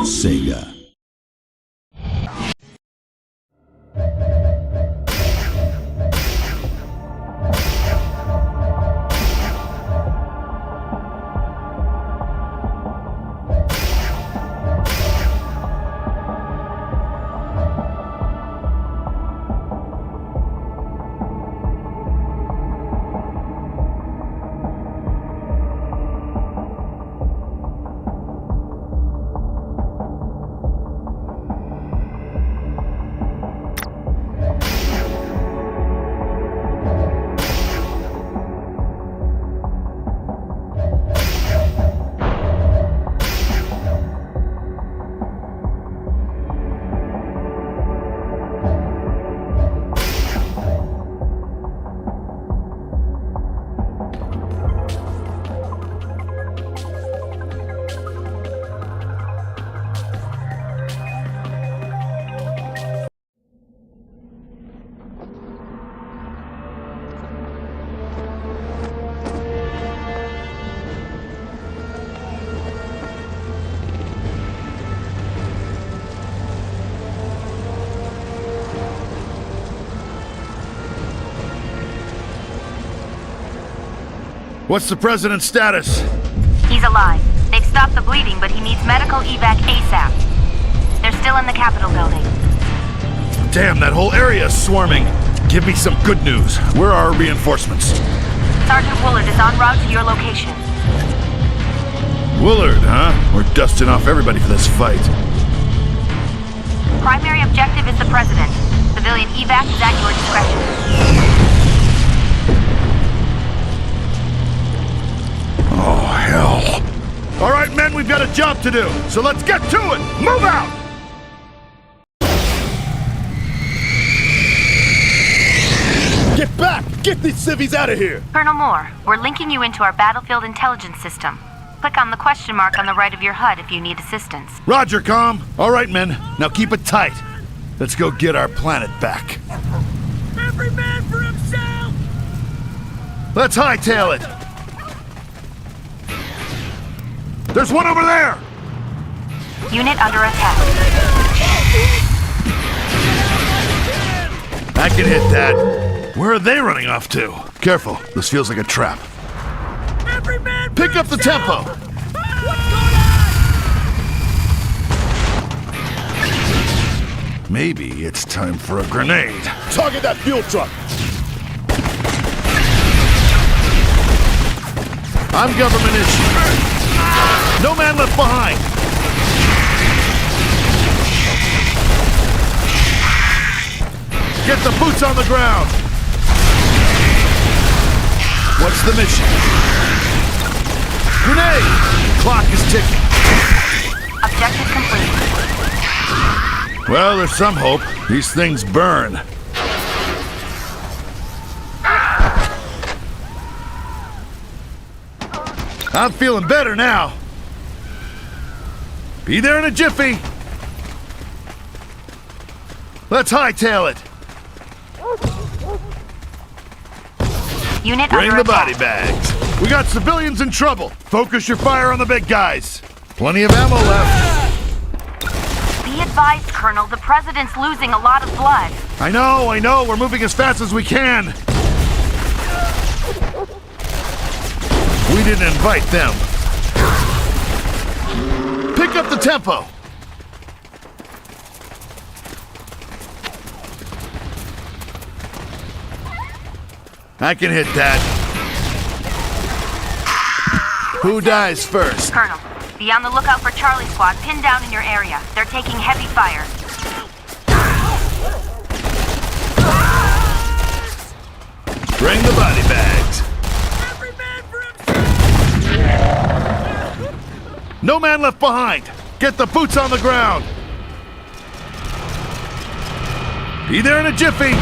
Sega. What's the president's status? He's alive. They've stopped the bleeding, but he needs medical evac ASAP. They're still in the Capitol building. Damn, that whole area is swarming. Give me some good news. Where are our reinforcements? Sergeant Woolard is en route to your location. Woolard, huh? We're dusting off everybody for this fight. Primary objective is the president. Civilian evac is at your discretion. Oh, hell. All right, men, we've got a job to do, so let's get to it! Move out! Get back! Get these civvies out of here! Colonel Moore, we're linking you into our battlefield intelligence system. Click on the question mark on the right of your HUD if you need assistance. Roger, Com. All right, men. Now keep it tight. Let's go get our planet back. Every man for himself! Let's hightail it! There's one over there! Unit under attack. I can hit that. Where are they running off to? Careful, this feels like a trap. Every man for Pick up the tempo! What's going on? Maybe it's time for a grenade. Target that fuel truck! I'm government issue. No man left behind! Get the boots on the ground! What's the mission? Grenade! Clock is ticking. Objective complete. Well, there's some hope. These things burn. I'm feeling better now. Be there in a jiffy. Let's hightail it. Unit Bring under the body attack. bags. We got civilians in trouble. Focus your fire on the big guys. Plenty of ammo left. Be advised, Colonel, the president's losing a lot of blood. I know. We're moving as fast as we can. We didn't invite them. Pick up the tempo. I can hit that. Who dies first? Colonel, be on the lookout for Charlie Squad pinned down in your area. They're taking heavy fire. Bring the body bags. Every man for himself! No man left behind. Get the boots on the ground. Be there in a jiffy.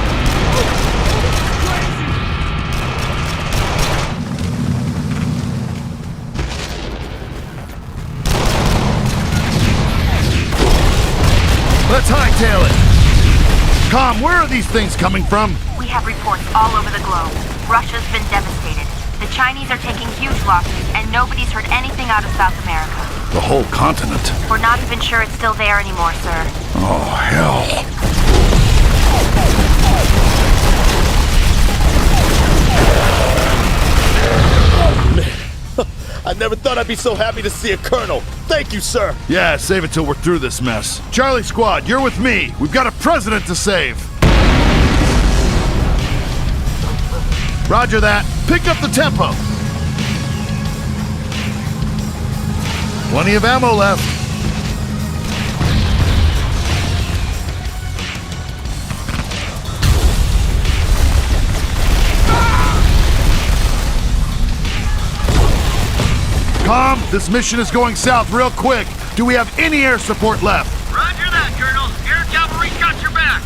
Let's hightail it. Com, where are these things coming from? We have reports all over the globe. Russia's been devastated. The Chinese are taking huge losses, and nobody's heard anything out of South America. The whole continent. We're not even sure it's still there anymore, sir. Oh, hell. I never thought I'd be so happy to see a colonel. Thank you, sir. Yeah, save it till we're through this mess. Charlie Squad, you're with me. We've got a president to save. Roger that. Pick up the tempo. Plenty of ammo left. Tom, this mission is going south real quick. Do we have any air support left? Roger that, Colonel. Air cavalry's got your back.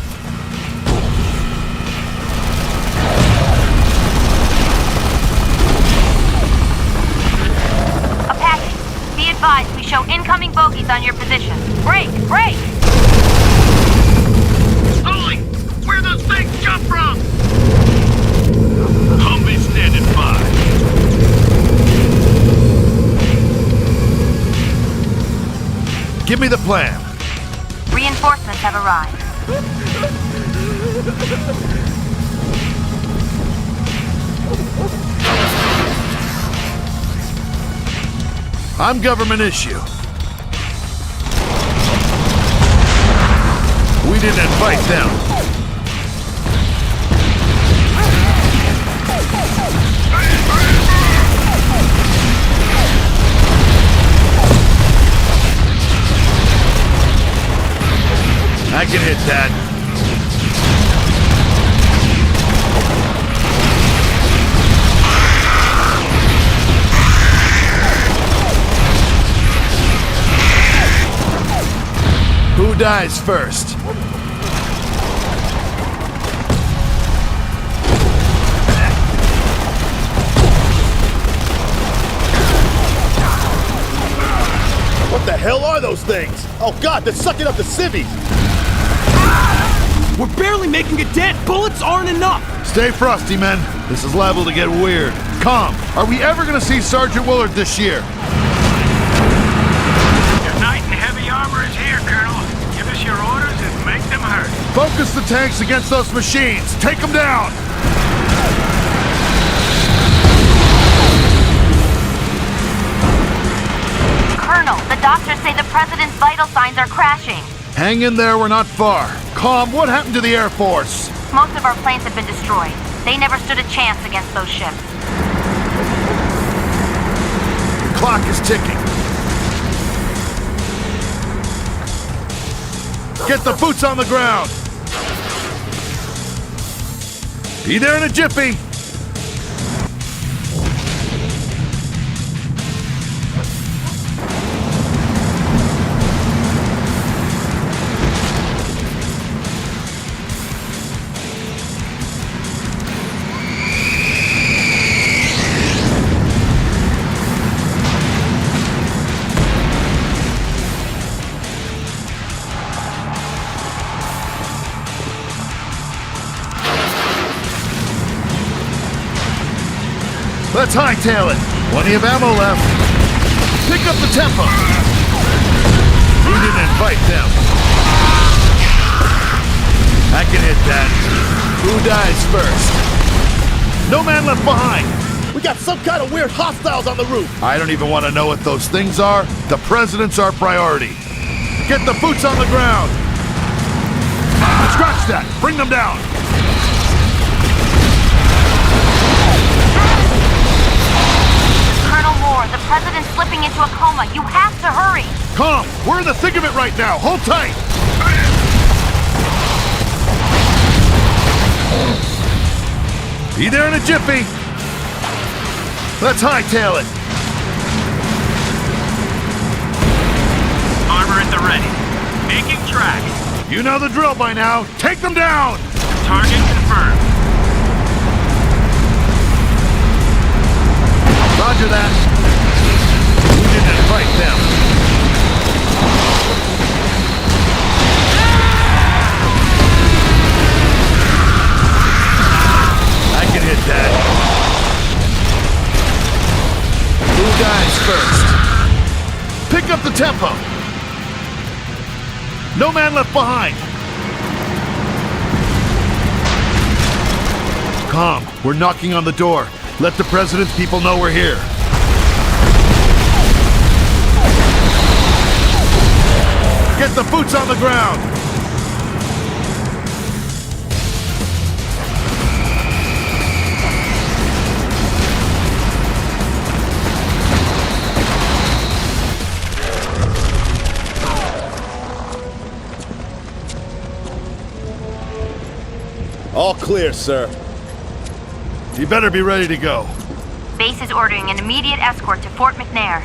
Apache, be advised we show incoming bogeys on your position. Break! Break! Sully, where those things jump from? Humvee standing by. Give me the plan. Reinforcements have arrived. I'm government issue. We didn't invite them. I can hit that. Who dies first? What the hell are those things? Oh God, they're sucking up the civvies. We're barely making a dent. Bullets aren't enough. Stay frosty, men. This is liable to get weird. Calm. Are we ever gonna see Sergeant Willard this year? Your knight in heavy armor is here, Colonel. Give us your orders and make them hurt. Focus the tanks against those machines. Take them down. Colonel, the doctors say the president's vital signs are crashing. Hang in there, we're not far. Calm, what happened to the Air Force? Most of our planes have been destroyed. They never stood a chance against those ships. The clock is ticking. Get the boots on the ground. Be there in a jiffy. Let's hightail it. Plenty of ammo left. Pick up the tempo. We didn't invite them. I can hit that. Who dies first? No man left behind. We got some kind of weird hostiles on the roof. I don't even want to know what those things are. The president's our priority. Get the boots on the ground. Scratch that. Bring them down. Colonel Moore, the president's slipping into a coma. You have to hurry. Calm. We're in the thick of it right now. Hold tight. Be there in a jiffy. Let's hightail it. Armor at the ready. Making tracks. You know the drill by now. Take them down. Target confirmed. Roger that. We didn't invite them. I can hit that. Who dies first? Pick up the tempo! No man left behind! Calm. We're knocking on the door. Let the President's people know we're here. Get the boots on the ground! All clear, sir. You better be ready to go. Base is ordering an immediate escort to Fort McNair.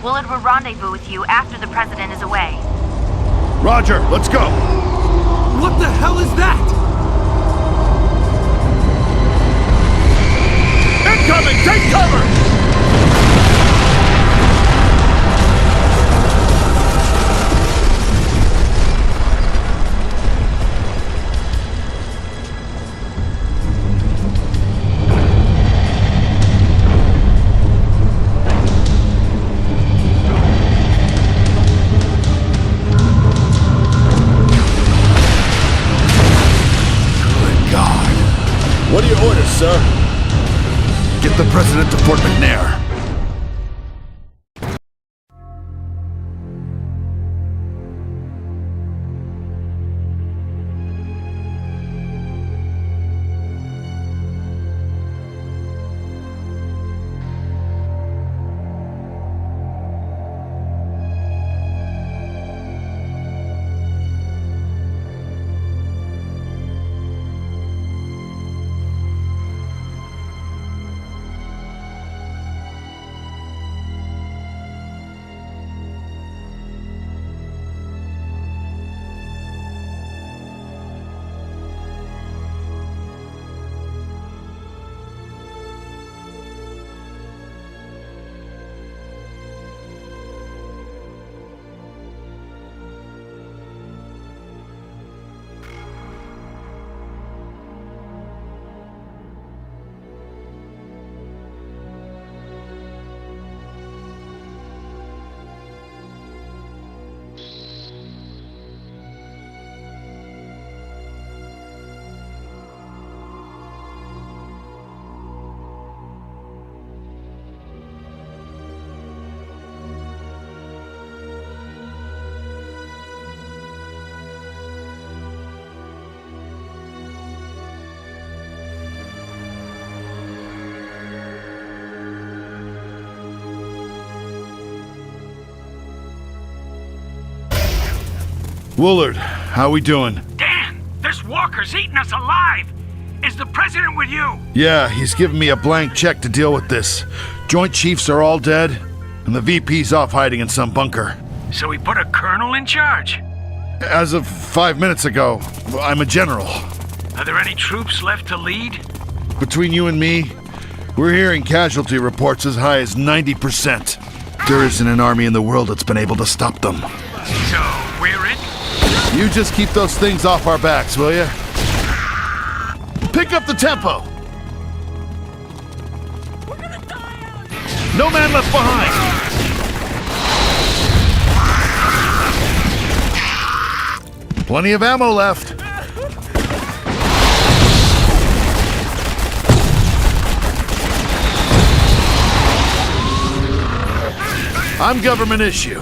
Willard will rendezvous with you after the President is away. Roger, let's go! What the hell is that? Incoming! Take cover! What are your orders, sir? Get the President to Fort McNair. Willard, how we doing? Dan, this walker's eating us alive. Is the President with you? Yeah, he's given me a blank check to deal with this. Joint Chiefs are all dead, and the VP's off hiding in some bunker. So he put a colonel in charge. As of 5 minutes ago, I'm a general. Are there any troops left to lead? Between you and me, we're hearing casualty reports as high as 90%. There isn't an army in the world that's been able to stop them. So, we're it? You just keep those things off our backs, will you? Pick up the tempo! No man left behind! Plenty of ammo left. I'm government issue.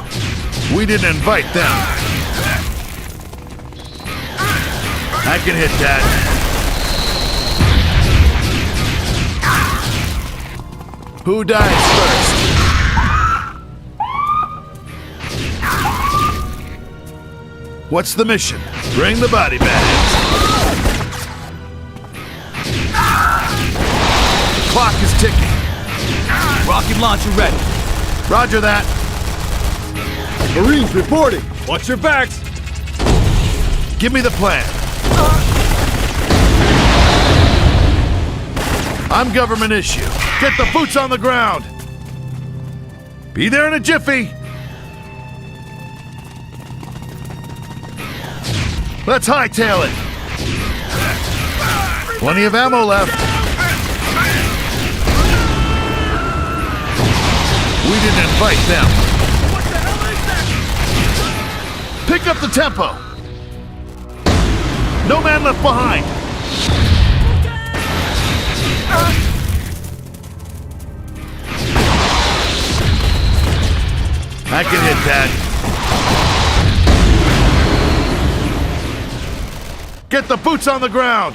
We didn't invite them. I can hit that. Who dies first? What's the mission? Bring the body bags. The clock is ticking. Rocket launcher ready. Roger that. Marines reporting. Watch your backs. Give me the plan. I'm government issue. Get the boots on the ground. Be there in a jiffy. Let's hightail it. Plenty of ammo left. We didn't invite them. Pick up the tempo. No man left behind. I can hit that. Get the boots on the ground.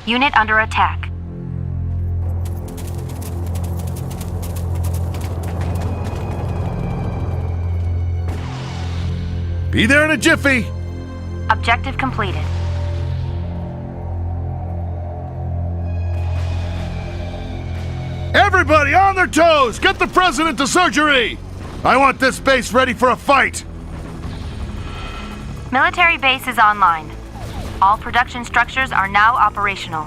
Unit under attack. Be there in a jiffy. Objective completed. Everybody on their toes! Get the president to surgery! I want this base ready for a fight! Military base is online. All production structures are now operational.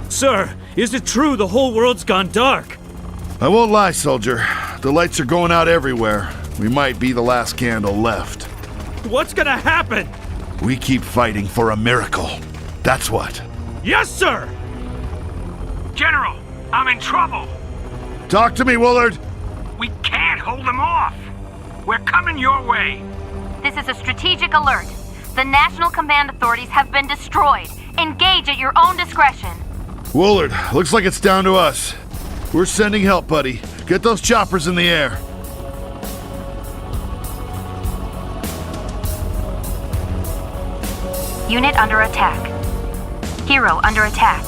Sir, is it true the whole world's gone dark? I won't lie, soldier. The lights are going out everywhere. We might be the last candle left. What's gonna happen? We keep fighting for a miracle. That's what. Yes, sir! General, I'm in trouble. Talk to me, Willard! We can't hold them off. We're coming your way. This is a strategic alert. The National Command Authorities have been destroyed. Engage at your own discretion. Willard, looks like it's down to us. We're sending help, buddy. Get those choppers in the air. Unit under attack. Hero under attack.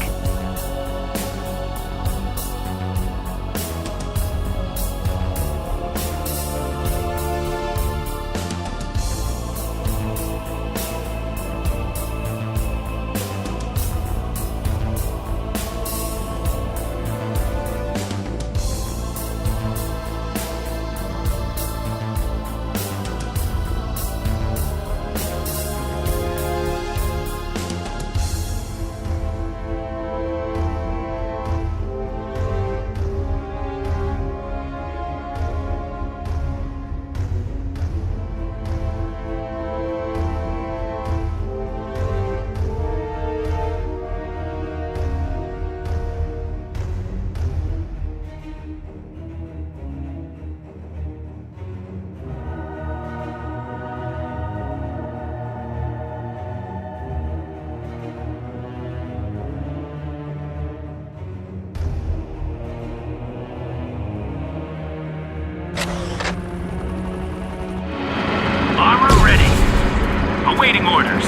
Awaiting orders.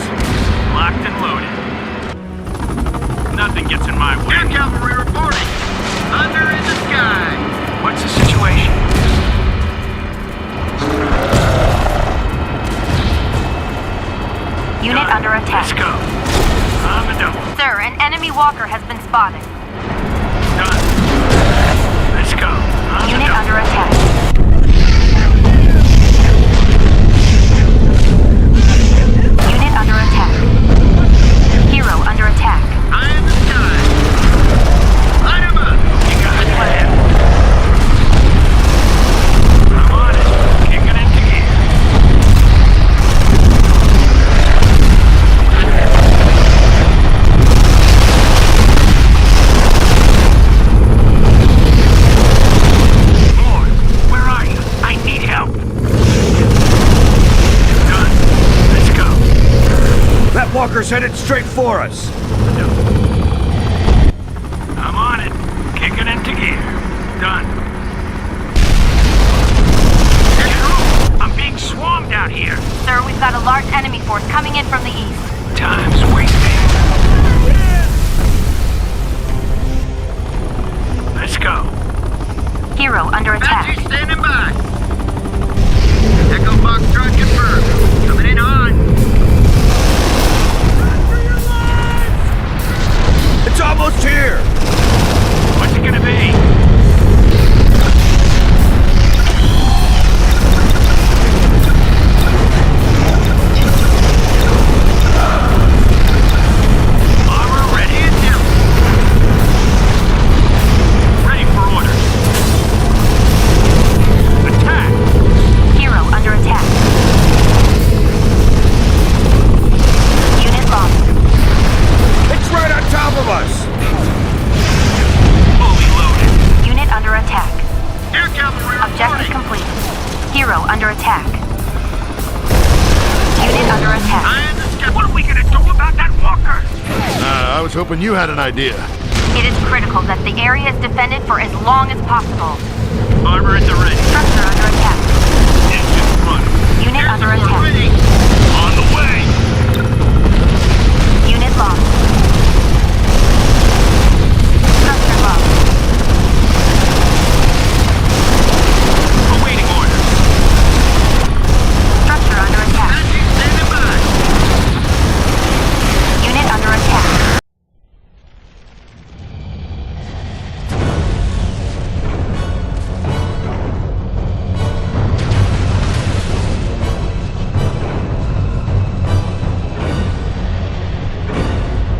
Locked and loaded. Nothing gets in my way. Air cavalry reporting. Thunder in the sky. What's the situation? Unit under attack. Let's go. On the double. Sir, an enemy walker has been spotted. Done. Let's go. On Unit the double. under attack. Unit under attack. Hero under attack. Eye in the sky. Light 'em up. You got a plan. I'm on it. Kicking into gear. Lord, where are you? I need help. Done. Let's go. That walker's headed straight for us. I'm on it. Kicking into gear. Done. General, I'm being swarmed out here. Sir, we've got a large enemy force coming in from the east. Time's wasting. Let's go. Hero under Apache attack. standing by. Echo Foxtrot confirmed. Coming in hot. It's almost here! What's it gonna be? Armor ready. Ready for orders. Attack. Hero under attack. was hoping you had an idea. It is critical that the area is defended for as long as possible. Armor at the ready. Structure under attack. Engines running. Unit Here's under the attack. ready. On the way. Unit lost. Structure lost. Awaiting orders. Structure under attack. Apache standing by. Unit under attack.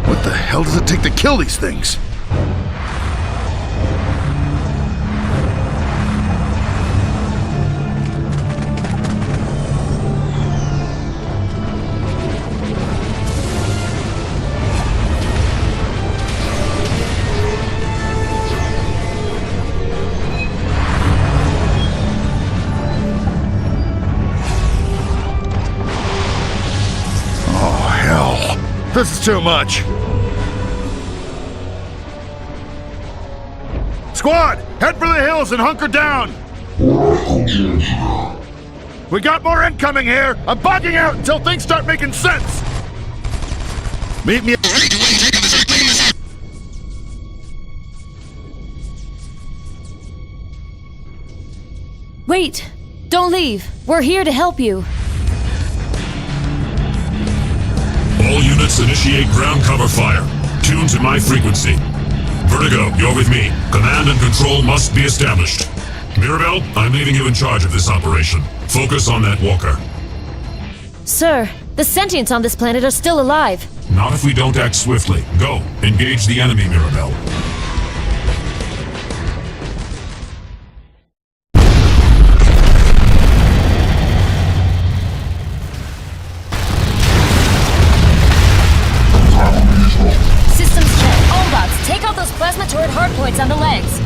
What the hell does it take to kill these things? Oh, hell. This is too much. Squad, head for the hills and hunker down! We got more incoming here! I'm bugging out until things start making sense! Meet me. Wait! Don't leave! We're here to help you! All units initiate ground cover fire. Tune to my frequency. Vertigo, you're with me. Command and control must be established. Mirabel, I'm leaving you in charge of this operation. Focus on that walker. Sir, the sentients on this planet are still alive. Not if we don't act swiftly. Go, engage the enemy, Mirabel. Systems check. Allbots, take out those plasma turret hardpoints on the legs.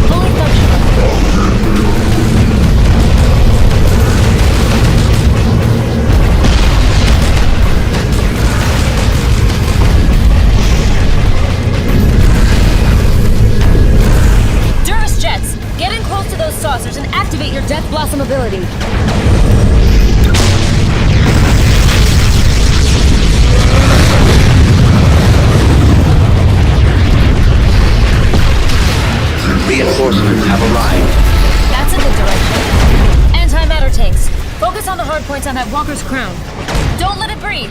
Fully functional. Durus jets, get in close to those saucers and activate your Death Blossom ability. Reinforcements have arrived. That's a good direction. Anti-matter tanks. Focus on the hardpoints on that walker's crown. Don't let it breathe.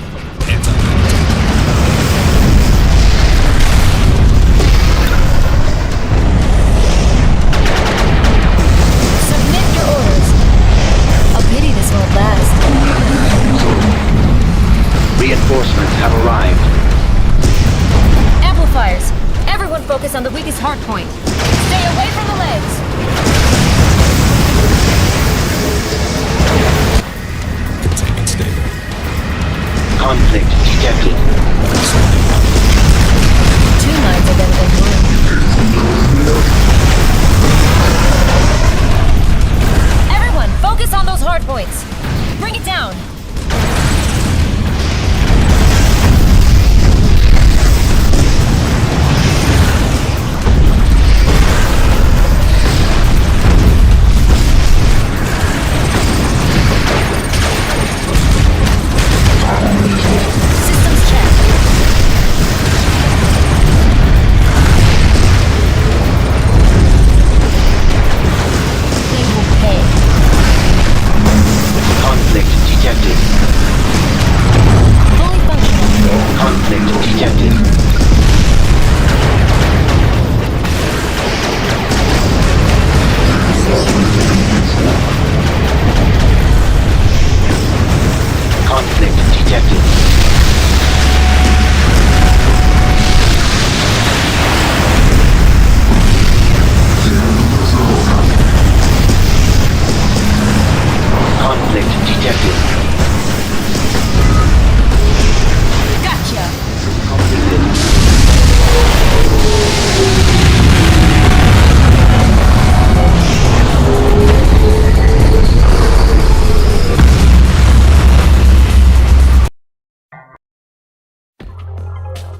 Submit your orders. A pity this won't last. Reinforcements have arrived. Amplifiers. Everyone focus on the weakest hardpoint. Stay away from the legs. Containment stable. Conflict detected. Two minds are better than one. Everyone, focus on those hardpoints. Bring it down. Systems check. They will pay.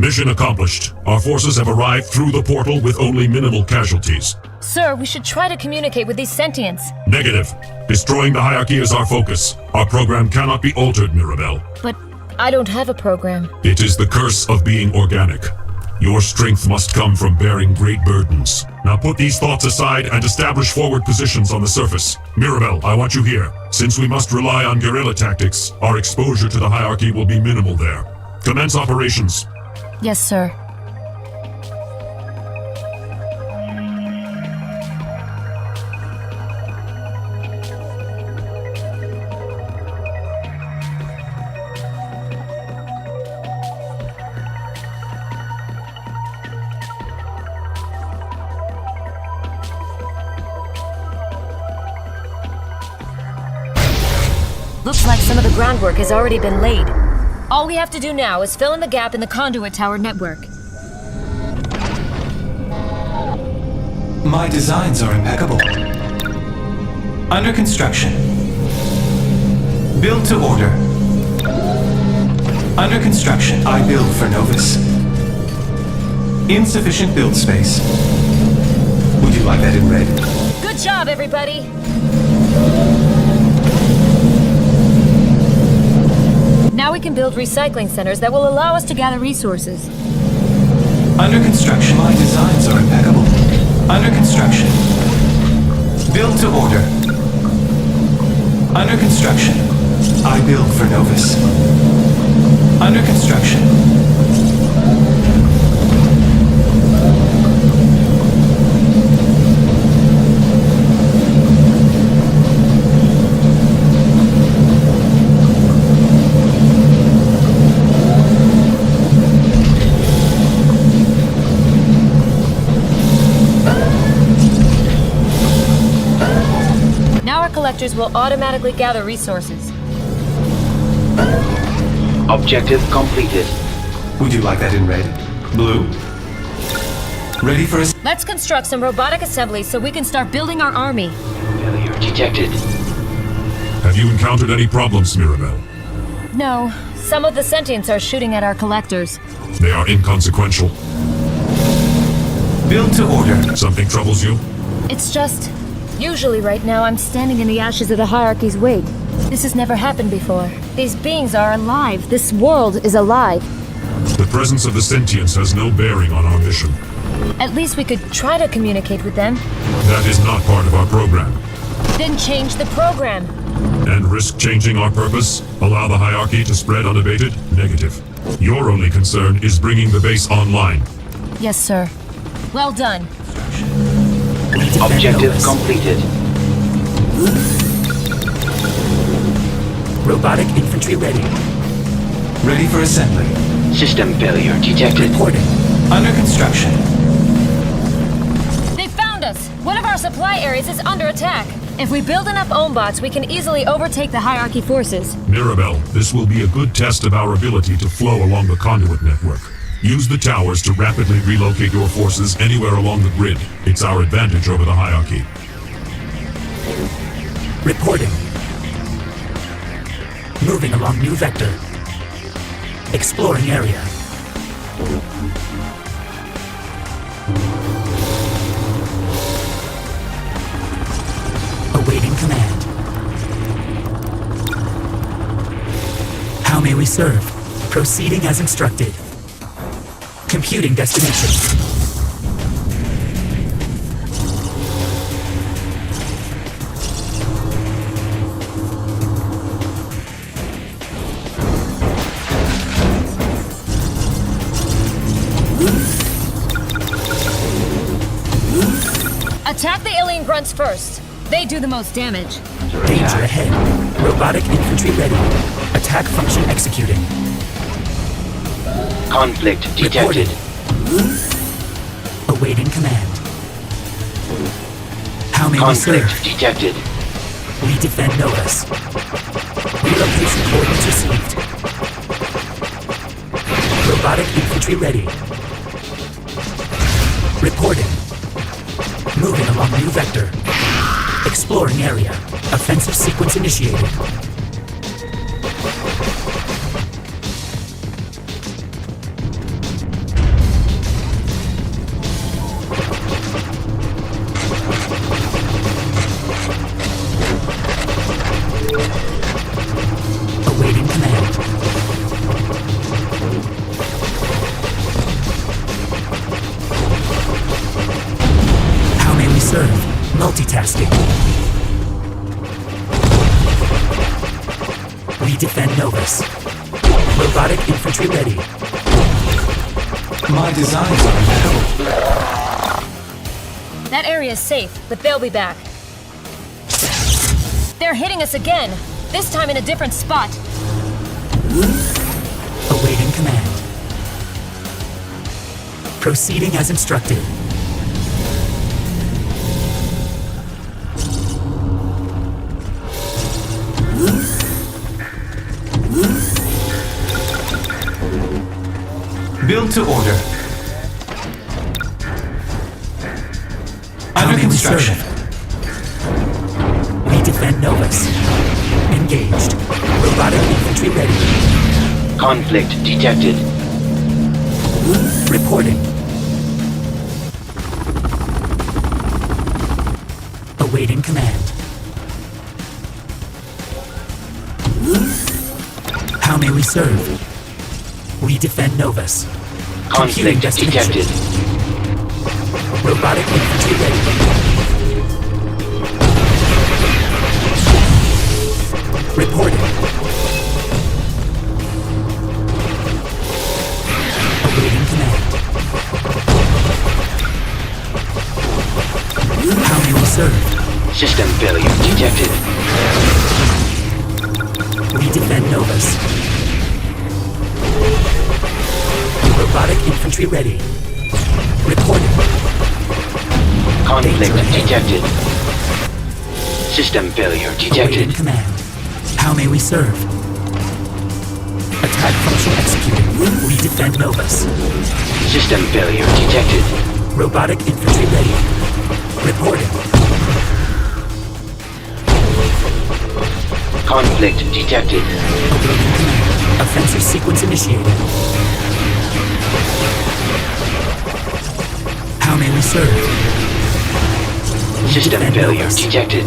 Mission accomplished. Our forces have arrived through the portal with only minimal casualties. Sir, we should try to communicate with these sentients. Negative. Destroying the hierarchy is our focus. Our program cannot be altered, Mirabel. But I don't have a program. It is the curse of being organic. Your strength must come from bearing great burdens. Now put these thoughts aside and establish forward positions on the surface. Mirabel, I want you here. Since we must rely on guerrilla tactics, our exposure to the hierarchy will be minimal there. Commence operations. Yes, sir. Looks like some of the groundwork has already been laid. All we have to do now is fill in the gap in the conduit tower network. My designs are impeccable. Under construction. Build to order. Under construction. I build for Novus. Insufficient build space. Would you like that in red? Good job, everybody! Now we can build recycling centers that will allow us to gather resources. Under construction. My designs are impeccable. Under construction. Build to order. Under construction. I build for Novus. Under construction. Collectors will automatically gather resources. Objective completed. Would you like that in red? Blue? Ready for us? Let's construct some robotic assemblies so we can start building our army. Failure detected. Have you encountered any problems, Mirabel? No. Some of the sentients are shooting at our collectors. They are inconsequential. Build to order. Something troubles you? It's just... Usually right now I'm standing in the ashes of the hierarchy's wake. This has never happened before. These beings are alive. This world is alive. The presence of the sentients has no bearing on our mission. At least we could try to communicate with them. That is not part of our program. Then change the program. And risk changing our purpose? Allow the hierarchy to spread unabated? Negative. Your only concern is bringing the base online. Yes, sir. Well done. Objective completed. Robotic infantry ready. Ready for assembly. System failure detected. Reporting. Under construction. They found us! One of our supply areas is under attack. If we build enough Ohnbots, we can easily overtake the hierarchy forces. Mirabel, this will be a good test of our ability to flow along the conduit network. Use the towers to rapidly relocate your forces anywhere along the grid. It's our advantage over the hierarchy. Reporting. Moving along new vector. Exploring area. Awaiting command. How may we serve? Proceeding as instructed. Computing destination. Attack the alien grunts first. They do the most damage. Danger ahead. Robotic infantry ready. Attack function executing. Conflict detected. Awaiting command. How may we serve? Conflict detected. We defend Novus. Relocation coordinates received. Robotic infantry ready. Reporting. Moving along new vector. Exploring area. Offensive sequence initiated. We defend Novus. Robotic infantry ready. My designs are impeccable. That area is safe, but they'll be back. They're hitting us again, this time in a different spot. Awaiting command. Proceeding as instructed. Build to order. How Under may we construction. serve? We defend Novus. Engaged. Robotic infantry ready. Conflict detected. Reporting. Awaiting command. How may we serve? We defend Novus. Computing Conflict destination. detected. Robotic infantry ready. Reporting. Awaiting command. How may we serve? System failure detected. We defend Novus. Robotic infantry ready. Reporting. Conflict Danger ahead. detected. System failure Awaiting detected. command. How may we serve? Attack function executed. We defend Novus. System failure detected. Robotic infantry ready. Reporting. Conflict detected. Awaiting command. Offensive sequence initiated. How may we serve? We System defend failure Novus. detected.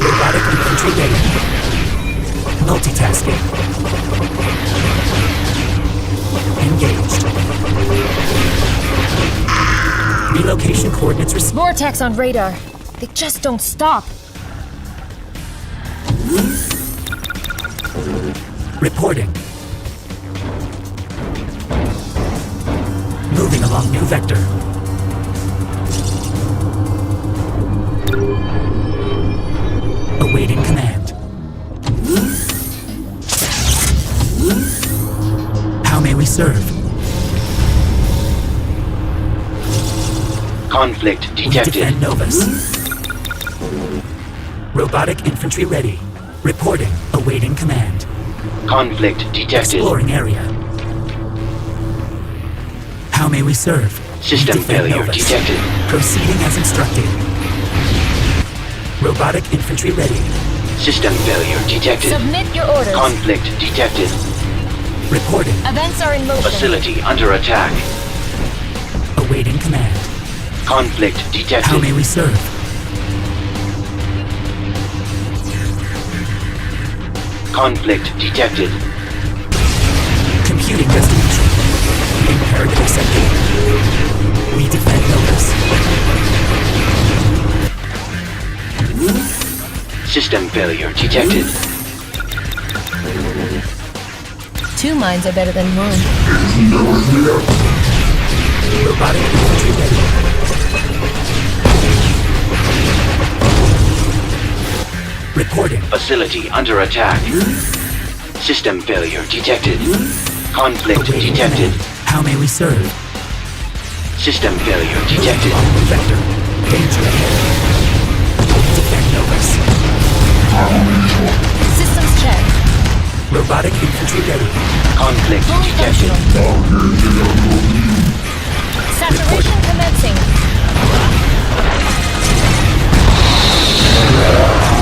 Robotic infantry ready. Multitasking. Engaged. Relocation coordinates received. Vortex on radar. They just don't stop. Reporting. Moving along new vector. Awaiting command. How may we serve? Conflict We detected. defend Novus. Robotic infantry ready. Reporting. Awaiting command. Conflict detected. Exploring area. How may we serve? System We defend failure Novus. detected. Proceeding as instructed. Robotic infantry ready. System failure detected. Submit your orders. Conflict detected. Reporting. Events are in motion. Facility under attack. Awaiting command. Conflict How detected. may we serve? Conflict detected. Computing destination. Imperative accepted. We defend Novus. System failure detected. Two minds are better than one. Robotic infantry ready. Reporting. Facility under attack. System failure detected. Conflict Awaiting detected. command. How may we serve? System failure Moving detected. along new vector. Danger ahead. Defend Novus. Systems check. Robotic infantry ready. Conflict Fully detected. functional. Saturation commencing.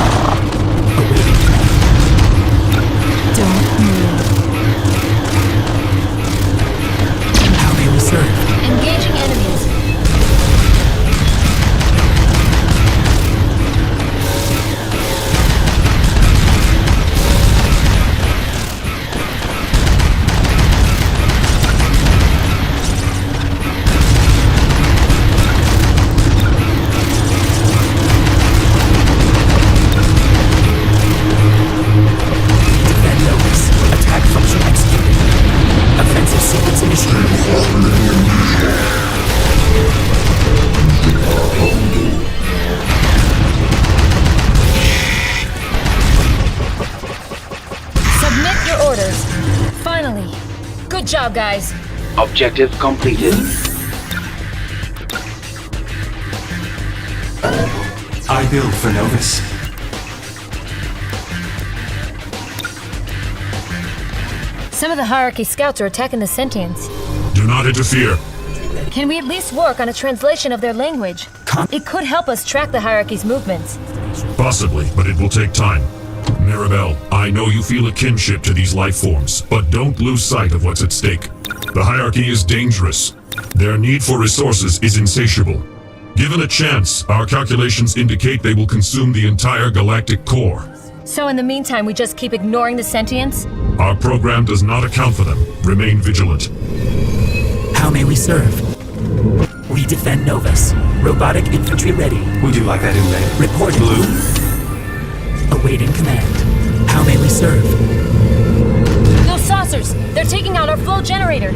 Awaiting command. Don't move. How may we serve? Engaging enemies. Good job, guys. Objective completed. I build for Novus. Some of the Hierarchy scouts are attacking the Sentients. Do not interfere. Can we at least work on a translation of their language? It could help us track the Hierarchy's movements. Possibly, but it will take time. Mirabelle, I know you feel a kinship to these life forms, but don't lose sight of what's at stake. The Hierarchy is dangerous. Their need for resources is insatiable. Given a chance, our calculations indicate they will consume the entire galactic core. So in the meantime, we just keep ignoring the Sentients? Our program does not account for them. Remain vigilant. How may we serve? We defend Novus. Robotic infantry ready. Would you like that in red? Reporting. Blue? Awaiting command. How may we serve? Those saucers! They're taking out our flow generator!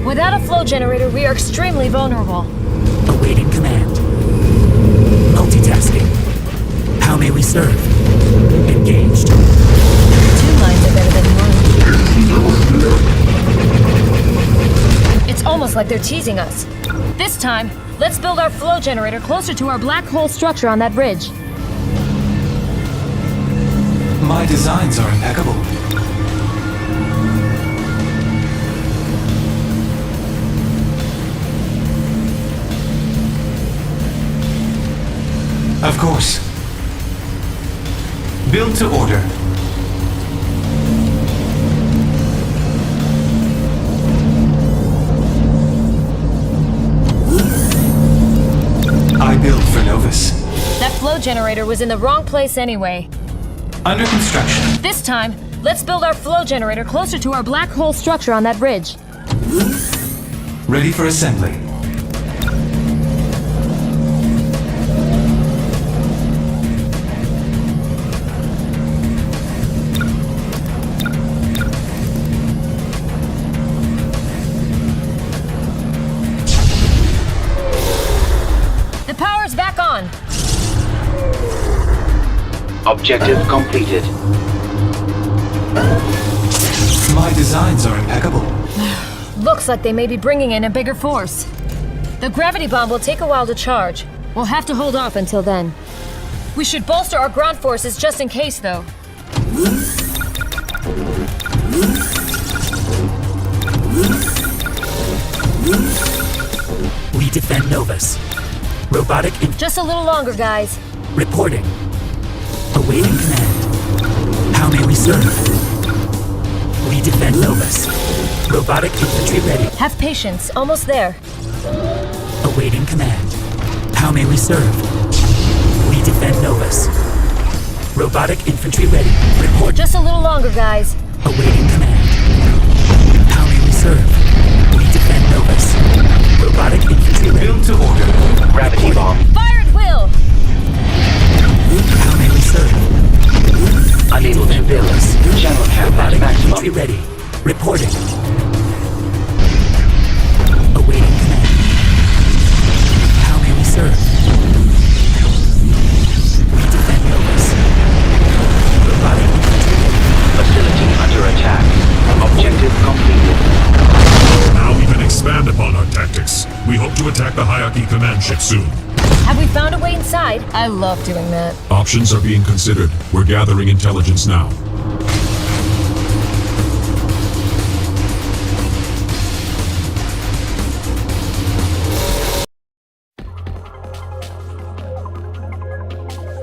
Without a flow generator, we are extremely vulnerable. Awaiting command. Multitasking. How may we serve? Engaged. 2 lines are better than 1. It's almost like they're teasing us. This time, let's build our flow generator closer to our black hole structure on that bridge. My designs are impeccable. Of course. Build to order. I build for Novus. That flow generator was in the wrong place anyway. Under construction. This time, let's build our flow generator closer to our black hole structure on that bridge. Ready for assembly. The power's back on. Objective completed. My designs are impeccable. Looks like they may be bringing in a bigger force. The gravity bomb will take a while to charge. We'll have to hold off until then. We should bolster our ground forces just in case, though. We defend Novus. Robotic Just a little longer, guys. reporting. Awaiting command. How may we serve? We defend Novus. Robotic infantry ready. Have patience. Almost there. Awaiting command. How may we serve? We defend Novus. Robotic infantry ready. Report. Just a little longer, guys. Awaiting command. How may we serve? We defend Novus. Robotic infantry ready. Build to order. Gravity bomb. Fire at will! How may we serve? Unable to build. Channel cap at maximum. Infantry ready. Reporting. Awaiting command. How may we serve? We defend Novus. Robotic infantry ready. Facility under attack. Objective completed. Now we can expand upon our tactics. We hope to attack the Hierarchy command ship soon. Have we found a way inside? I love doing that. Options are being considered. We're gathering intelligence now.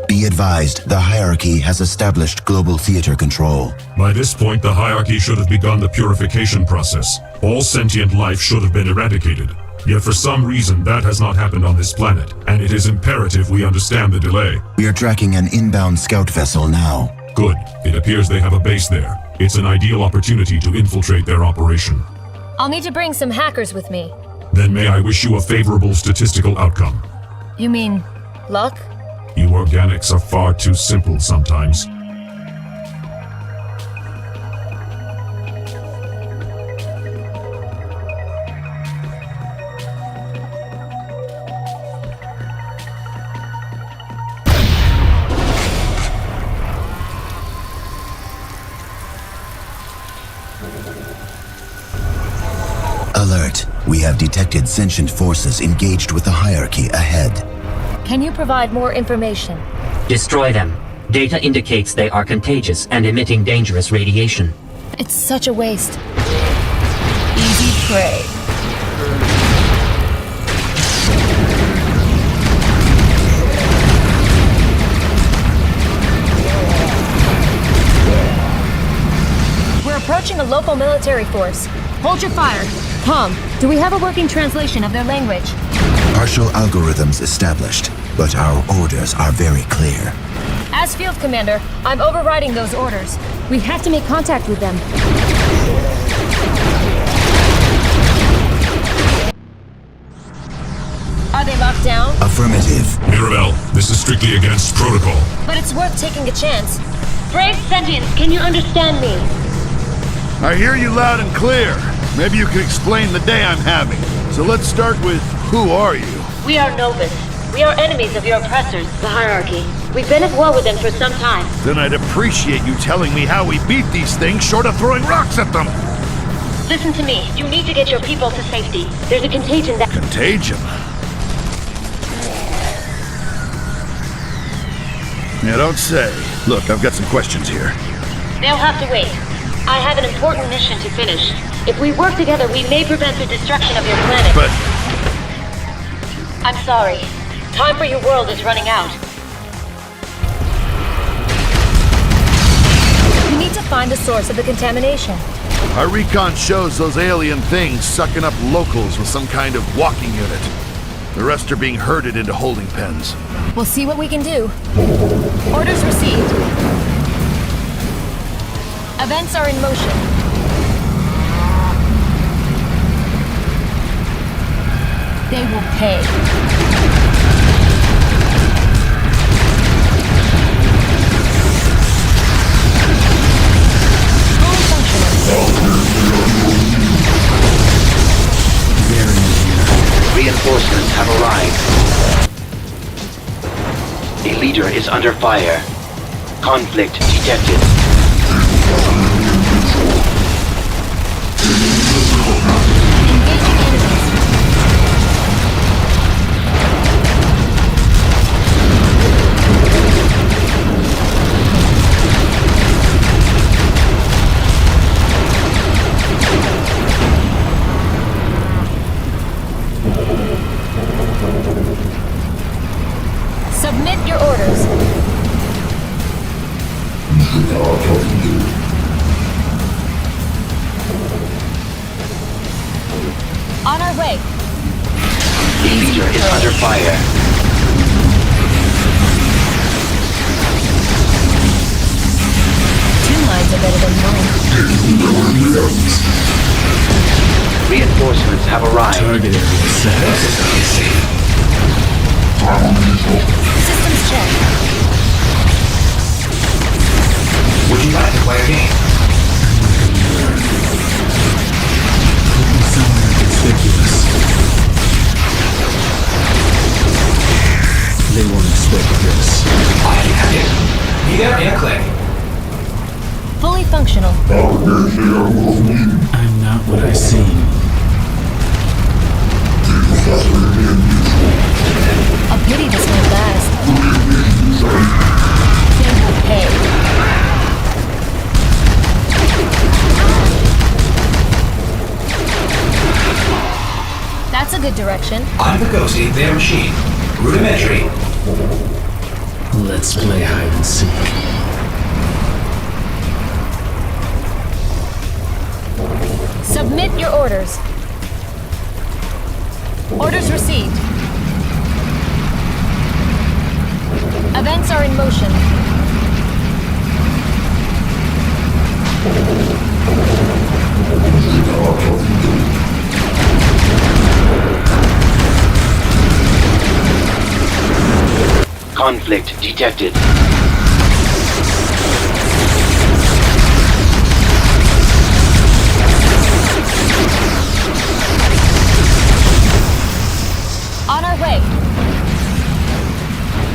Be advised, the Hierarchy has established global theater control. By this point, the Hierarchy should have begun the purification process. All sentient life should have been eradicated. Yet for some reason, that has not happened on this planet, and it is imperative we understand the delay. We are tracking an inbound scout vessel now. Good. It appears they have a base there. It's an ideal opportunity to infiltrate their operation. I'll need to bring some hackers with me. Then may I wish you a favorable statistical outcome. You mean luck? You organics are far too simple sometimes. We have detected sentient forces engaged with the hierarchy ahead. Can you provide more information? Destroy them. Data indicates they are contagious and emitting dangerous radiation. It's such a waste. Easy prey. We're approaching a local military force. Hold your fire. Tom, do we have a working translation of their language? Partial algorithms established, but our orders are very clear. As field commander, I'm overriding those orders. We have to make contact with them. Are they locked down? Affirmative. Mirabel, this is strictly against protocol. But it's worth taking a chance. Brave Sentience, can you understand me? I hear you loud and clear. Maybe you can explain the day I'm having. So let's start with, who are you? We are Novus. We are enemies of your oppressors, the hierarchy. We've been at war with them for some time. Then I'd appreciate you telling me how we beat these things short of throwing rocks at them. Listen to me. You need to get your people to safety. There's a contagion that... Contagion? Yeah, don't say. Look, I've got some questions here. They'll have to wait. I have an important mission to finish. If we work together, we may prevent the destruction of your planet. But... I'm sorry. Time for your world is running out. We need to find the source of the contamination. Our recon shows those alien things sucking up locals with some kind of walking unit. The rest are being herded into holding pens. We'll see what we can do. Orders received. Events are in motion. They will pay. Reinforcements have arrived. A leader is under fire. Conflict detected. Submit your orders. On our way. A leader is under fire. Two lines are better than one. Reinforcements have arrived. Target area set. Systems check. Would you like to play a game? Somewhere conspicuous. They won't expect this. I have it. Be there in a click. Fully functional. I'm not what I seem. A pity this won't last. They will pay. That's a good direction. I'm Lugosi, their machine. Rudimentary. Let's play hide and seek. Submit your orders. Orders received. Events are in motion. Conflict detected. On our way.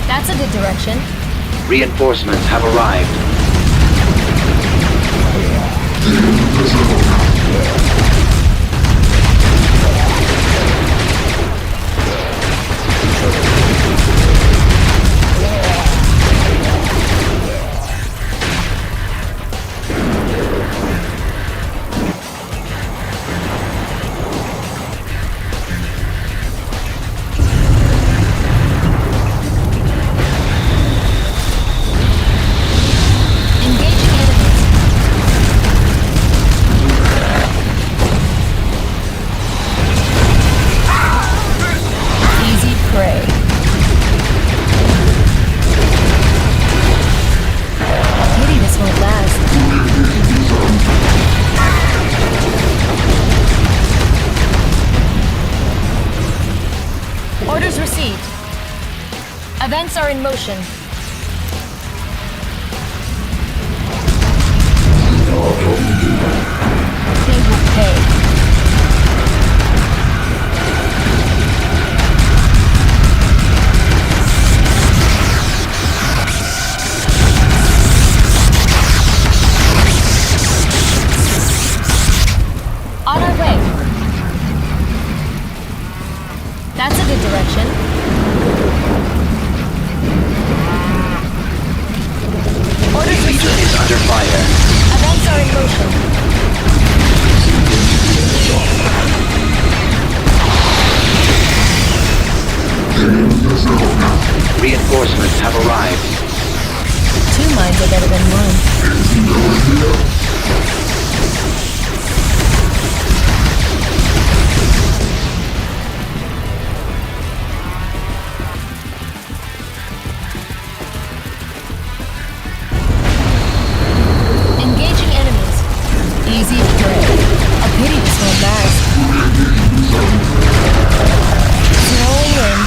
That's a good direction. Reinforcements have arrived. Events are in motion. They will pay. On our way. That's a good direction. Orders Leader received. is under fire. Events are in motion. Reinforcements have arrived. 2 mines are better than one. Engaging enemies. Easy prey. A pity this won't last. Throwing in.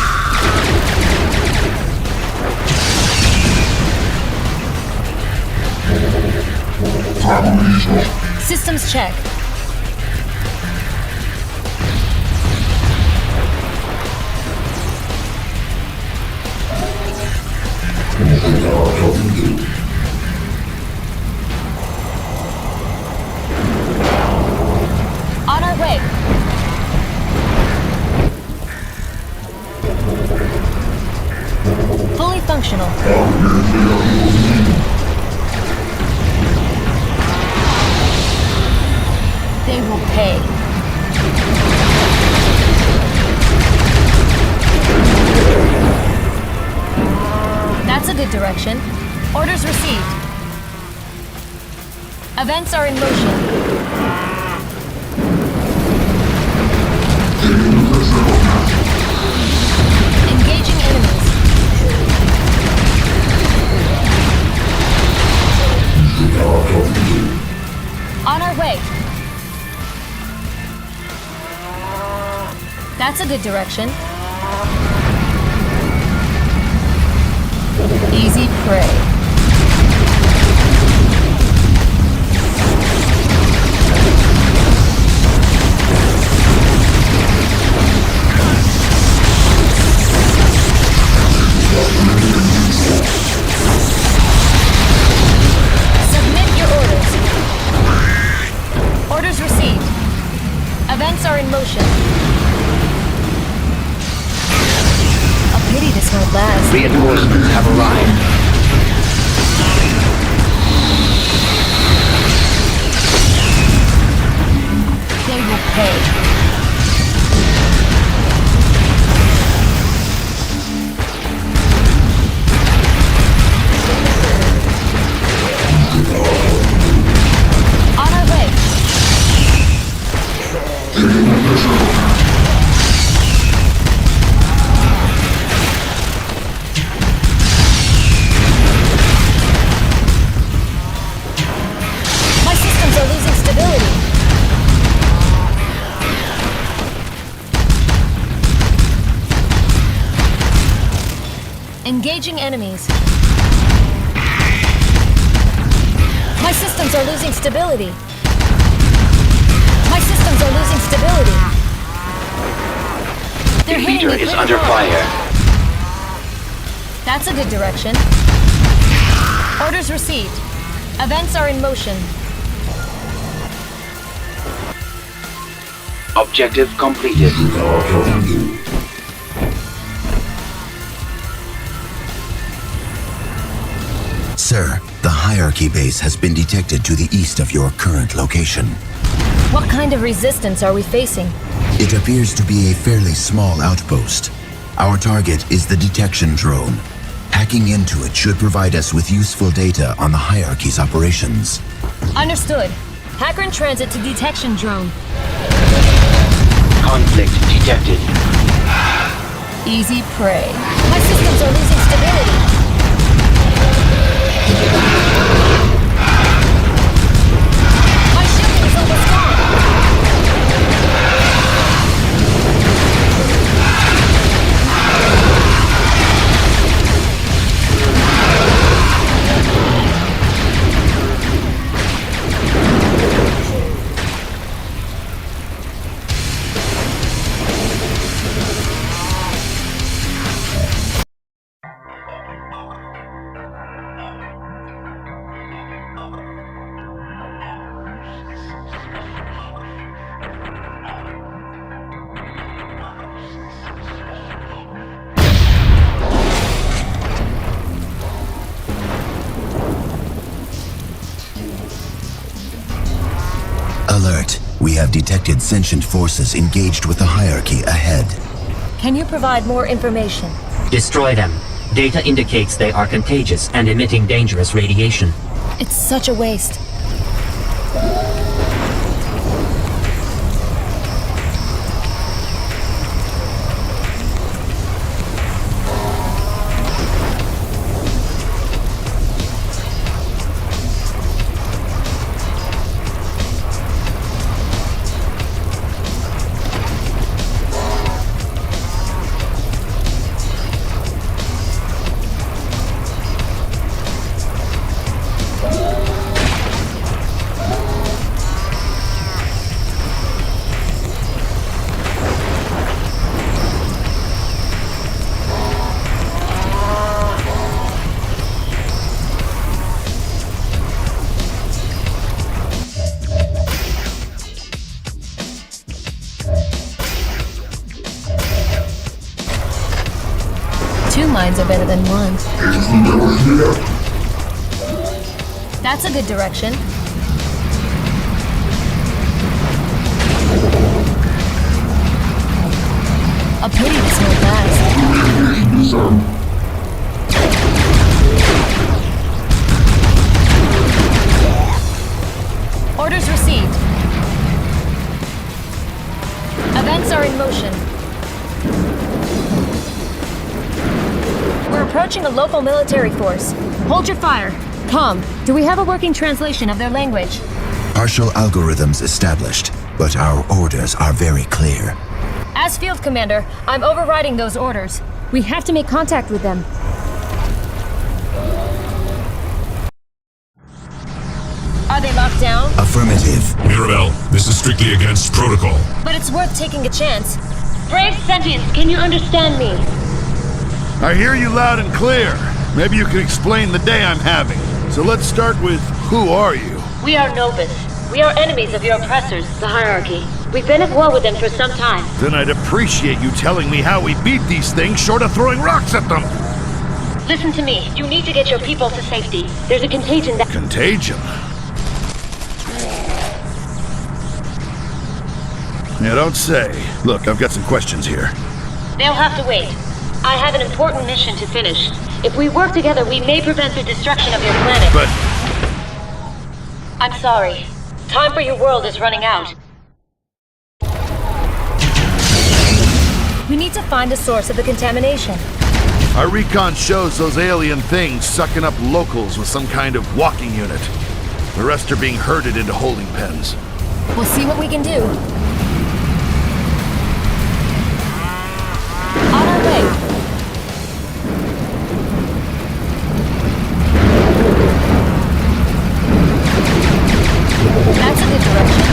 Systems check. On our way. Fully functional. They will pay. That's a good direction. Orders received. Events are in motion. Engaging enemies. On our way. That's a good direction. Easy prey. Submit your orders. Orders received. Events are in motion. A pity this won't last. Reinforcements have arrived. They will pay. On our way. My systems are losing stability. Engaging enemies. My systems are losing stability. My systems are losing stability. They're The hitting leader me is pretty under hard. fire. That's a good direction. Orders received. Events are in motion. Objective completed. Sir, the hierarchy base has been detected to the east of your current location. What kind of resistance are we facing? It appears to be a fairly small outpost. Our target is the detection drone. Hacking into it should provide us with useful data on the hierarchy's operations. Understood. Hacker in transit to detection drone. Conflict detected. Easy prey. My systems are losing stability. My shielding is almost gone. Alert. We have detected sentient forces engaged with the hierarchy ahead. Can you provide more information? Destroy them. Data indicates they are contagious and emitting dangerous radiation. It's such a waste. Two minds are better than one. That's a good direction. A pity this won't last. Orders received. Events are in motion. We're approaching a local military force. Hold your fire. Com, do we have a working translation of their language? Partial algorithms established, but our orders are very clear. As field commander, I'm overriding those orders. We have to make contact with them. Are they locked down? Affirmative. Mirabel, this is strictly against protocol. But it's worth taking a chance. Brave sentience, can you understand me? I hear you loud and clear. Maybe you can explain the day I'm having. So let's start with, who are you? We are Novus. We are enemies of your oppressors, the hierarchy. We've been at war with them for some time. Then I'd appreciate you telling me how we beat these things short of throwing rocks at them. Listen to me. You need to get your people to safety. There's a contagion that... Contagion? Yeah, don't say. Look, I've got some questions here. They'll have to wait. I have an important mission to finish. If we work together, we may prevent the destruction of your planet. But... I'm sorry. Time for your world is running out. We need to find the source of the contamination. Our recon shows those alien things sucking up locals with some kind of walking unit. The rest are being herded into holding pens. We'll see what we can do. On our way. That's a good direction.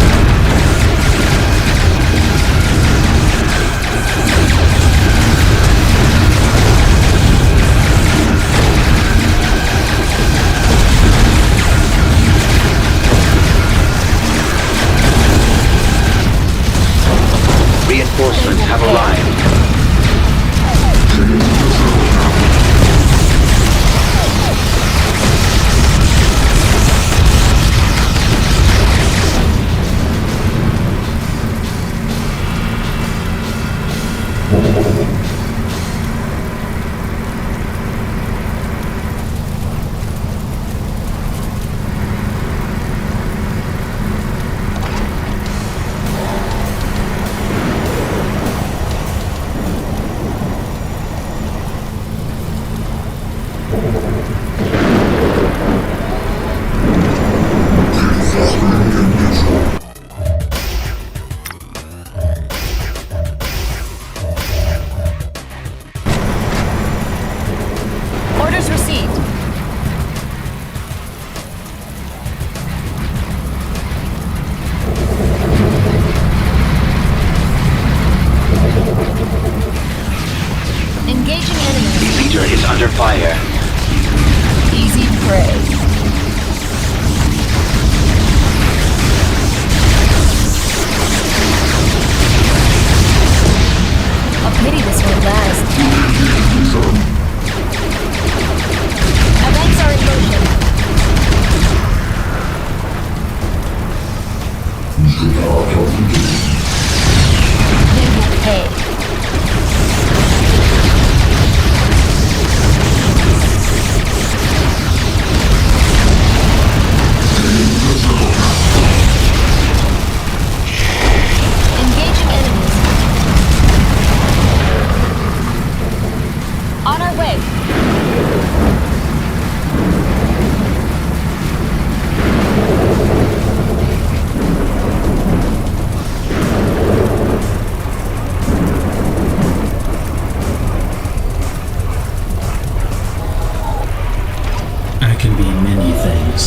many things.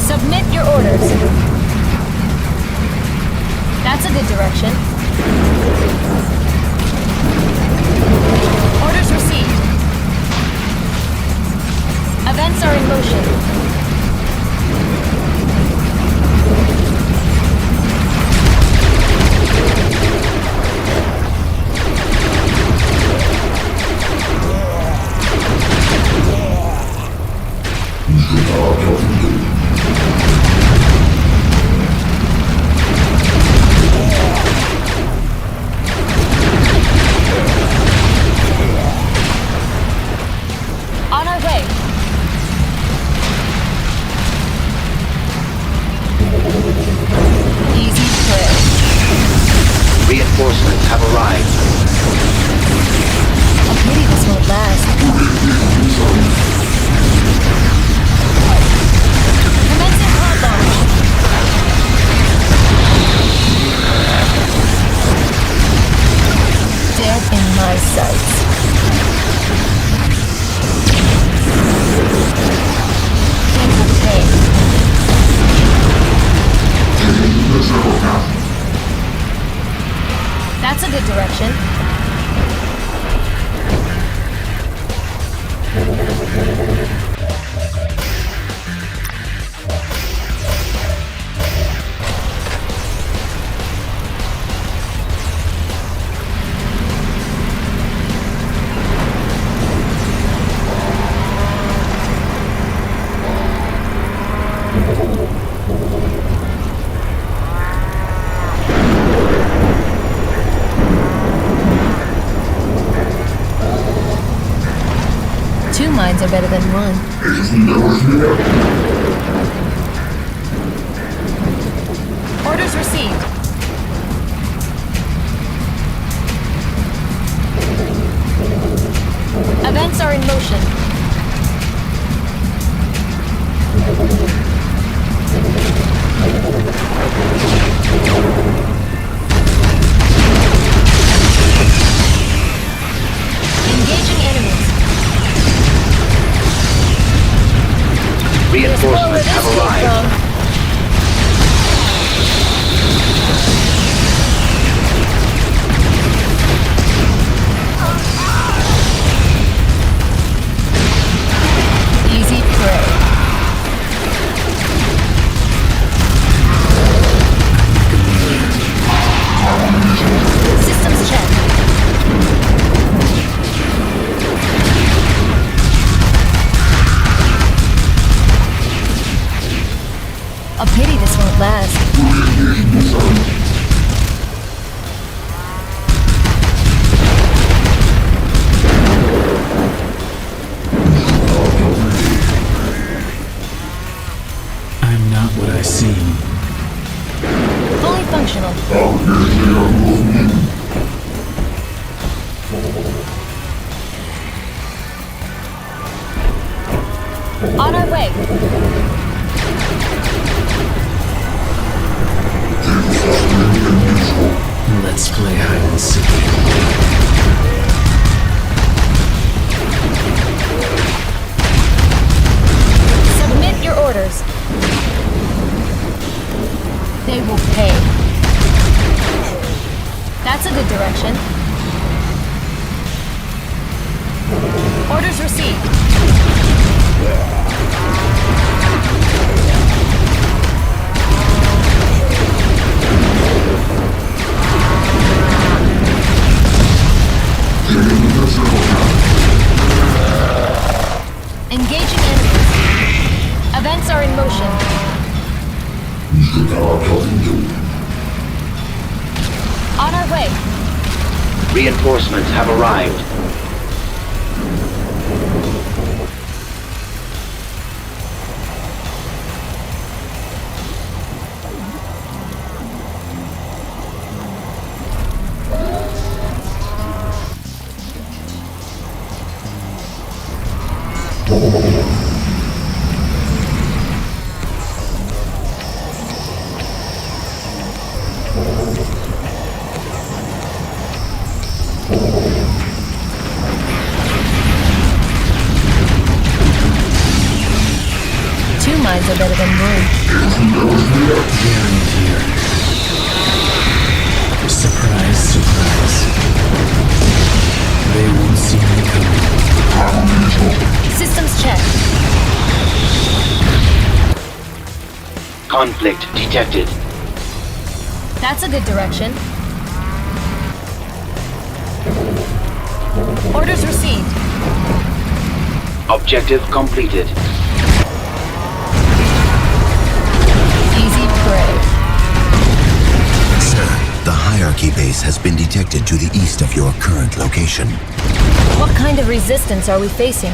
Submit your orders. That's a good direction. Orders received. Events are in motion. On our way. Easy prey. Reinforcements have arrived. A pity this won't last. Commencing pod launch. Dead in my sights. They will pay. That's a good direction. Two minds are better than one. Orders received. Events are in motion. Engaging enemies. Reinforcements have arrived. Easy prey. Systems check. A pity this won't last. I'm not what I seem. Fully functional. On our way. Let's play hide and seek. Submit your orders. They will pay. That's a good direction. Orders received. Engaging enemies. Events are in motion. On our way. Reinforcements have arrived. Two minds are better than one. Garen's here. Surprise, surprise. They won't see me coming. Systems check. Conflict detected. That's a good direction. Orders received. Objective completed. Easy prey. Sir, the hierarchy base has been detected to the east of your current location. What kind of resistance are we facing?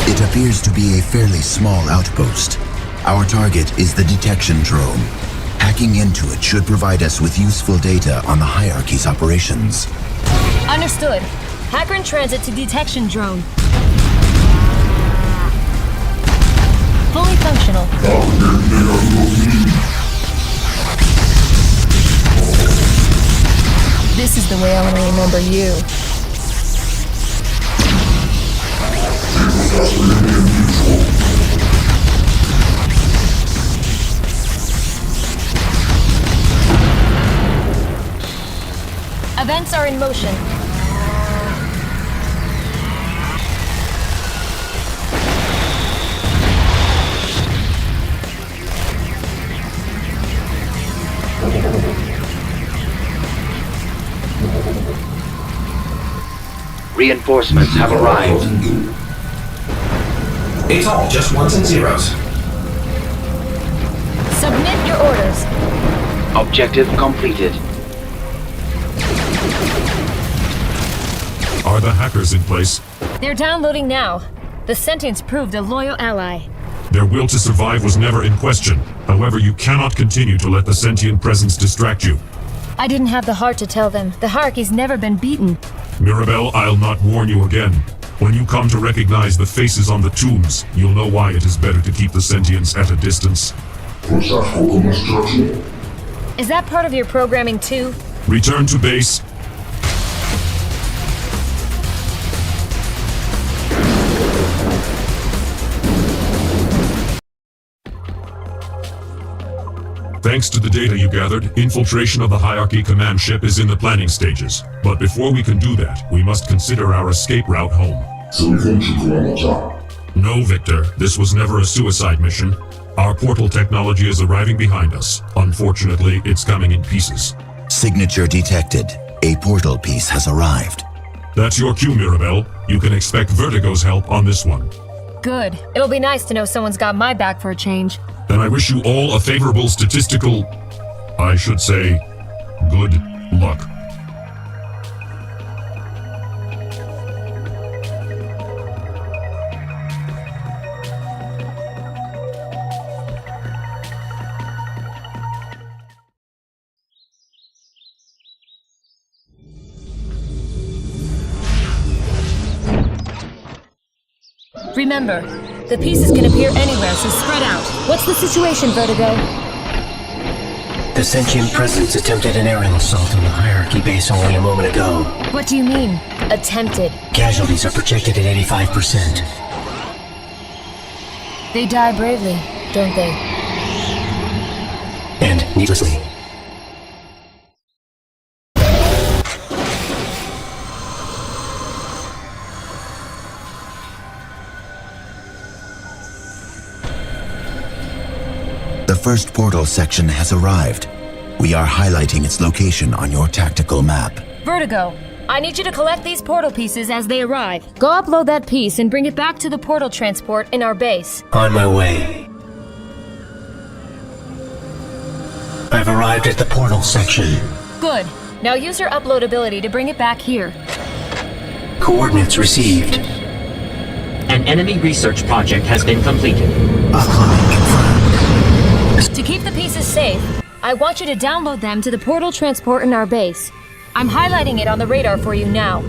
It appears to be a fairly small outpost. Our target is the detection drone. Hacking into it should provide us with useful data on the hierarchy's operations. Understood. Hacker in transit to detection drone. Fully functional. This is the way I want to remember you. Events are in motion. Reinforcements have arrived. It's all just ones and zeros. Submit your orders. Objective completed. Are the hackers in place? They're downloading now. The Sentients proved a loyal ally. Their will to survive was never in question. However, you cannot continue to let the sentient presence distract you. I didn't have the heart to tell them. The hierarchy's never been beaten. Mirabelle, I'll not warn you again. When you come to recognize the faces on the tombs, you'll know why it is better to keep the sentients at a distance. Is that part of your programming too? Return to base. Thanks to the data you gathered, infiltration of the Hierarchy command ship is in the planning stages. But before we can do that, we must consider our escape route home. No, Victor, this was never a suicide mission. Our portal technology is arriving behind us. Unfortunately, it's coming in pieces. Signature detected. A portal piece has arrived. That's your cue, Mirabelle. You can expect Vertigo's help on this one. Good. It'll be nice to know someone's got my back for a change. Then I wish you all a favorable statistical... I should say, good luck. Remember, the pieces can appear anywhere, so spread out. What's the situation, Vertigo? The sentient presence attempted an aerial assault on the Hierarchy base only a moment ago. What do you mean, attempted? Casualties are projected at 85%. They die bravely, don't they? And needlessly. The first portal section has arrived. We are highlighting its location on your tactical map. Vertigo, I need you to collect these portal pieces as they arrive. Go upload that piece and bring it back to the portal transport in our base. On my way. I've arrived at the portal section. Good. Now use your upload ability to bring it back here. Coordinates received. An enemy research project has been completed. Uploading confirmed. To keep the pieces safe, I want you to download them to the portal transport in our base. I'm highlighting it on the radar for you now.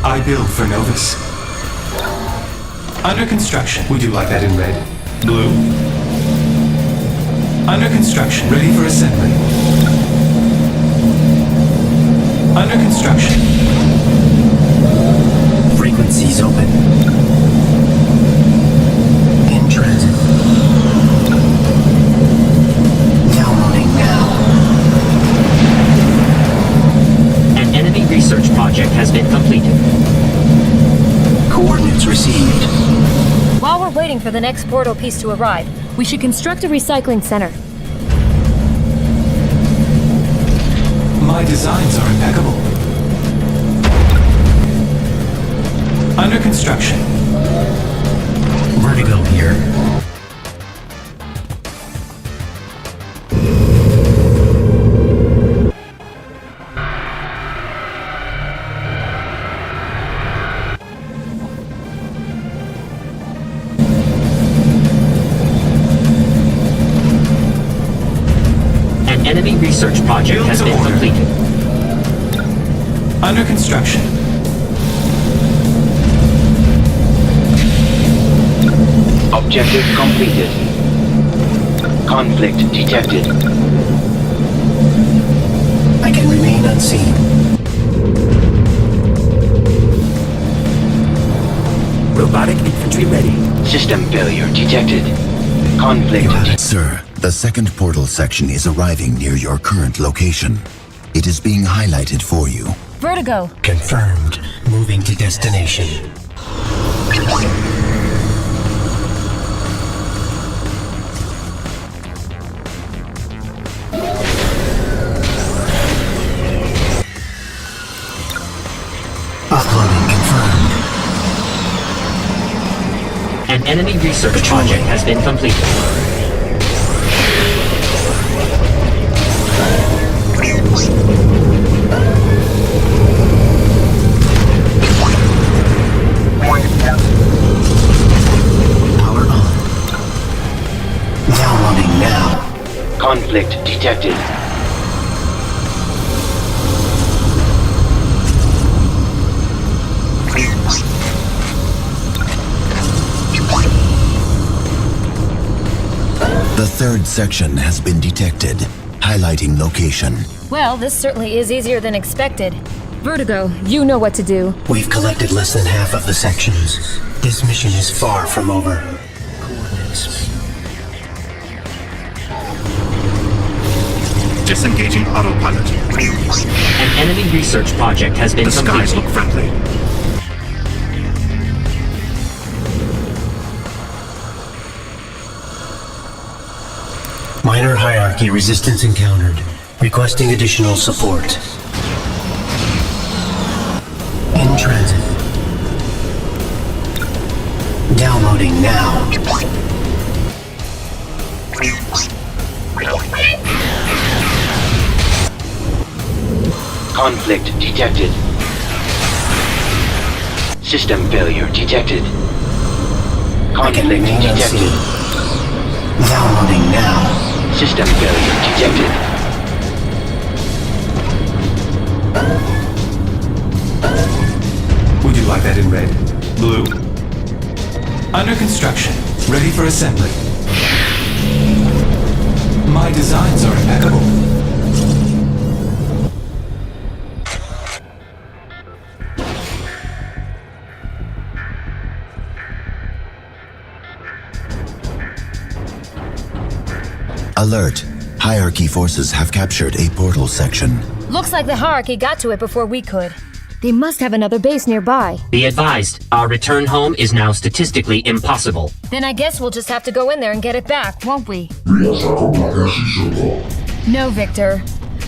I build for Novus. Under construction. Would you like that in red? Blue? Under construction. Ready for assembly. Under construction. Frequencies open. In transit. Downloading now. An enemy research project has been completed. Coordinates received. While we're waiting for the next portal piece to arrive, we should construct a recycling center. My designs are impeccable. Under construction. Vertigo here. An enemy research project has been completed. Under construction. Objective completed. Conflict detected. I can remain unseen. Robotic infantry ready. System failure detected. Conflict. Sir, the second portal section is arriving near your current location. It is being highlighted for you. Vertigo! Confirmed. Moving to destination. Uploading confirmed. An enemy research project has been completed. Power on. Downloading now. Conflict detected. The third section has been detected, highlighting location. Well, this certainly is easier than expected. Vertigo, you know what to do. We've collected less than half of the sections. This mission is far from over. Disengaging autopilot. An enemy research project has been The skies completed. look friendly. Minor hierarchy resistance encountered. Requesting additional support. In transit. Downloading now. Conflict detected. System failure detected. Conflict detected. Downloading now. System failure detected. Would you like that in red? Blue? Under construction. Ready for assembly. My designs are impeccable. Alert. Hierarchy forces have captured a portal section. Looks like the hierarchy got to it before we could. They must have another base nearby. Be advised, our return home is now statistically impossible. Then I guess we'll just have to go in there and get it back, won't we? No, Victor.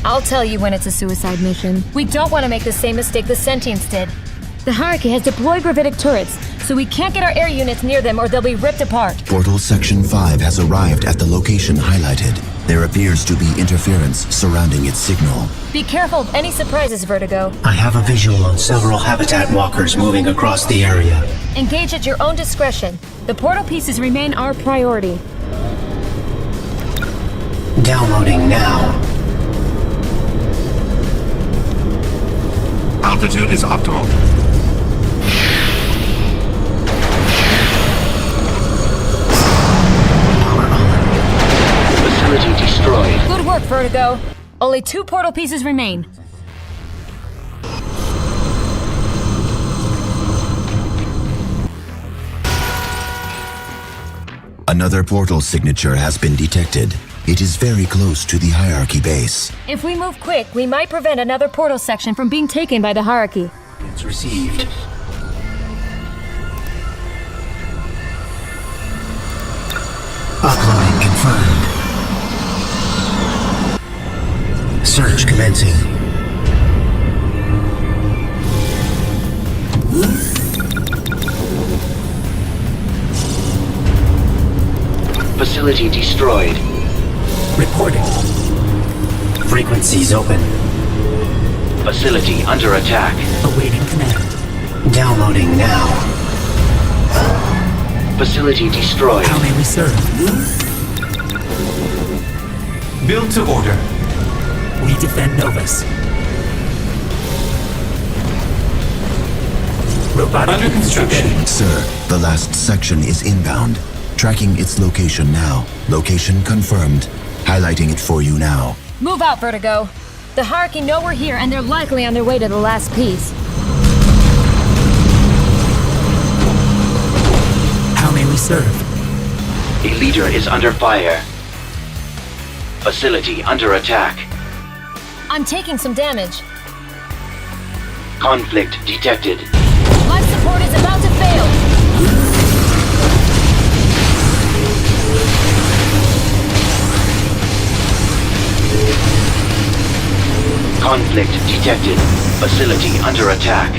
I'll tell you when it's a suicide mission. We don't want to make the same mistake the Sentients did. The hierarchy has deployed gravitic turrets, so we can't get our air units near them or they'll be ripped apart. Portal Section 5 has arrived at the location highlighted. There appears to be interference surrounding its signal. Be careful of any surprises, Vertigo. I have a visual on several habitat walkers moving across the area. Engage at your own discretion. The portal pieces remain our priority. Downloading now. Altitude is optimal. Facility destroyed. Good work, Vertigo. Only 2 portal pieces remain. Another portal signature has been detected. It is very close to the Hierarchy base. If we move quick, we might prevent another portal section from being taken by the Hierarchy. It's received. Uploading confirmed. Search commencing. Facility destroyed. Reporting. Frequencies open. Facility under attack. Awaiting command. Downloading now. Facility destroyed. How may we serve? Build to order. We defend Novus. Robotic Under construction. Sir, the last section is inbound. Tracking its location now. Location confirmed. Highlighting it for you now. Move out, Vertigo. The Hierarchy know we're here, and they're likely on their way to the last piece. How may we serve? A leader is under fire. Facility under attack. I'm taking some damage. Conflict detected. Life support is about to fail. Conflict detected. Facility under attack.